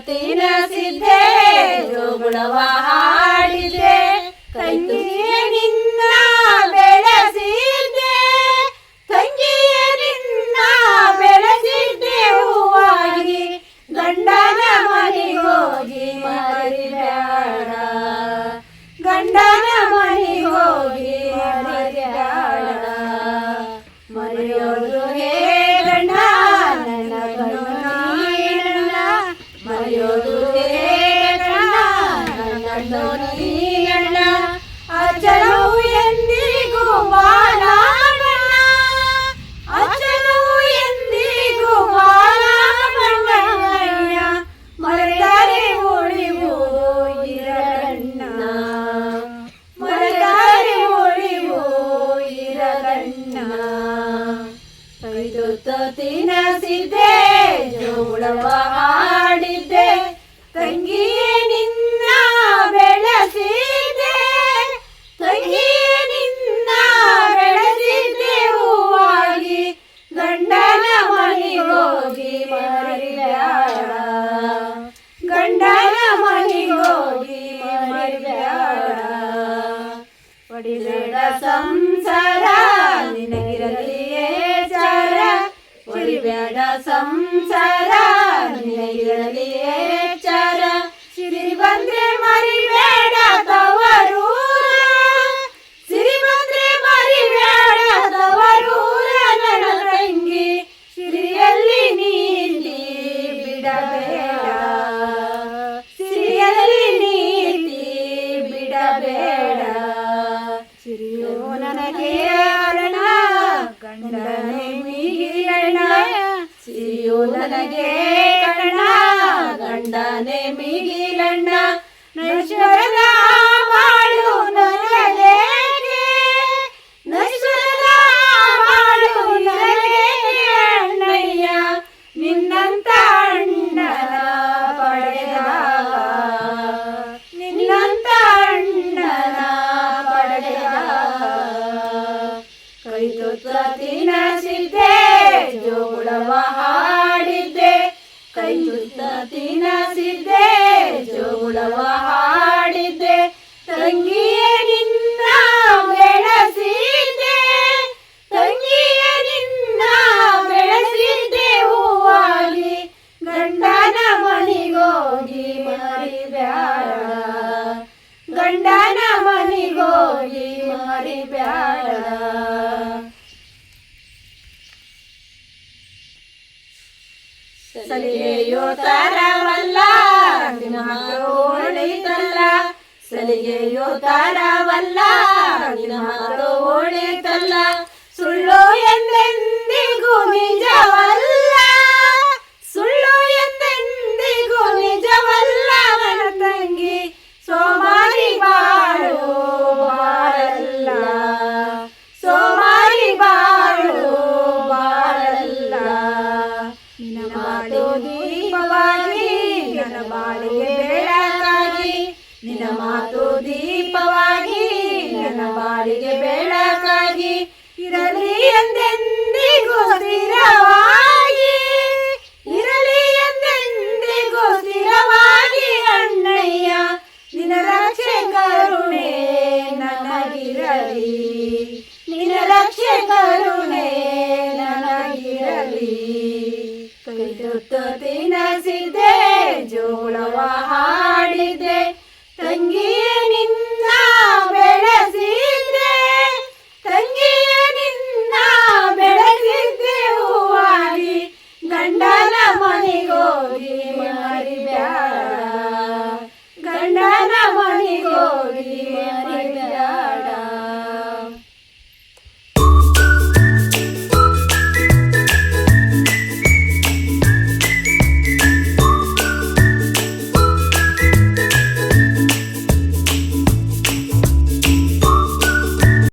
ತಿನಸಿದ್ದೆ ಜೋಗುಳವ ಹಾಡಿದೆ ತಂಗಿಯೇ ನಿನ್ನ ಬೆಳೆಸಿದ್ದೆ ತಂಗಿಯೇ ನಿನ್ನ ಬೆಳೆಸಿದ್ದೆ ಹೂವಾಗಿ ಗಂಡನ ಮನೆಗೋಗಿ ಮರಿಬೇಡ ಗಂಡನ ಮನೆಗೋಗಿ ಮರಿಬೇಡ ಮರೆಯೋದು ಹೇ ಗಂಡ ನನ್ನ ಗಂಡ ಮರೆಯೋದು ಹೇ ಗಂಡ ನನ್ನ ಗಂಡ ಅಚಲವು ಎಂದಿಗೂ ಬಾಳಾಡ ಅಚಲವು ಎಂದಿಗೂ ಬಾಳಾಡ ಮರೆದರೆ ಉಳಿಯುವುದು ಇರಗಣ್ಣ ಮರೆದರೆ ಉಳಿಯುವುದು ಇರಗಣ್ಣ ಕೈದುತ್ತ ತಿನಸಿದ್ದೆ ಜೋಗುಳವ ಹಾಡಿದ್ದೆ ತಂಗಿಯೇ ನಿನ್ನ ಬೆಳೆಸಿದ್ದೆ ತಂಗಿಯೇ ನಿನ್ನ ಬೆಳೆಸಿದ್ದೆ ಹೂವಾಗಿ ಗಂಡನ ಮನೆಗೋಗಿ ಮರಿಬೇಡ ಗಂಡನ ಮನೆಗೋಗಿ ಮರಿಬೇಡ ಹೊಡಿಬೇಡ ಸಂಸಾರ ನಿನಗಿರಲಿಯೇ ಚಾರ ಹೊಡಿಬೇಡ ಸಂಸಾರ ನಿನಗಿರಲಿಯೇ ಚಾರ ಸಿರಿ ಬಂದ್ರೆ ಮರಿಬೇಡ ತವರೂರ ಸಿರಿ ಬಂದ್ರೆ ಮರಿಬೇಡ ತವರೂರ ನನ್ನ ತಂಗಿ ಸಿರಿಯಲ್ಲಿ ನೀತಿ ಬಿಡಬೇಡ ಸಿರಿಯಲ್ಲಿ ನೀತಿ ಬಿಡಬೇಡ ಸಿರಿಯೋ ನನಗೆ ಅರಣ ಗಂಡನೇ ಮಿಗಿಲಣ್ಣ ಸಿರಿಯೋ ನನಗೆ ಕಣ್ಣ ಗಂಡನೇ ಮಿಗಿಲಣ್ಣ ನೈಶ್ವರದ ಬಾಳು ನನಗೇಕೆ ನೈಶ್ವರದ ಬಾಳು ನನಗೇಕೆ ಅಣ್ಣಯ್ಯ ನಿನ್ನಂತ ಅಣ್ಣನ ಪಡೆದಾಗ ನಿನ್ನಂತ ಅಣ್ಣನ ಪಡೆದಾಗ ಕೈತುತ್ತ ತಿನಸಿದ್ದೆ ಜೋಗುಳವ ಹಾಡಿದ್ದೆ ಕೈತುತ್ತ ತಿನಸಿದ್ದೆ ಜೋಗುಳವ ಹಾಡಿದ್ದೆ ತಂಗಿಯೇ ನಿನ್ನ ಬೆಳೆಸಿದ್ದೆ ತಂಗಿಯೇ ನಿನ್ನ ಬೆಳೆಸಿದ್ದೆ ಹೂವಾಗಿ ಗಂಡನ ಮನೆಗೋಗಿ ಮರಿಬೇಡ ಗಂಡನ ಮನೆಗೋಗಿ ಮರಿಬೇಡ ಸಲಿಗೆಯೋ ತರವಲ್ಲ ನಿನ್ನ ಮಾತು ಒಳಿತಲ್ಲ ಸಲಿಗೆಯೋ ತರವಲ್ಲ ನಿನ್ನ ಮಾತು ಒಳಿತಲ್ಲ ಸುಳ್ಳು ಎಂದೆಂದಿಗೂ ನಿಜವಲ್ಲ ಸುಳ್ಳು ಎಂದೆಂದಿಗೂ ನಿಜವಲ್ಲ ನನ್ನ ತಂಗಿ ಸೋಮಾರಿ ಬಾಳು ಬಾಳಲ್ಲ ಸೋಮಾರಿ ಬಾಳು ಬಾಳಲ್ಲ ನಿನ್ನ ಮಾತು ದೀಪವಾಗಿ ನನ್ನ ಬಾಳಿಗೆ ಬೆಳಕಾಗಿ ನಿನ್ನ ಮಾತು ದೀಪವಾಗಿ ನನ್ನ ಬಾಳಿಗೆ ಬೆಳಕಾಗಿ ಇರಲಿ ಎಂದೆಂದಿಗೂ ಸ್ಥಿರವಾಗಿ ಇರಲಿ ಎಂದೆಂದಿಗೂ ಸ್ಥಿರವಾಗಿ ಅಣ್ಣಯ್ಯ ನಿನ್ನ ರಕ್ಷೆ ಕರುಣೆ ನನಗಿರಲಿ ನಿನ್ನ ರಕ್ಷೆ ಕರುಣೆ ನನಗಿರಲಿ ಕೈತುತ್ತ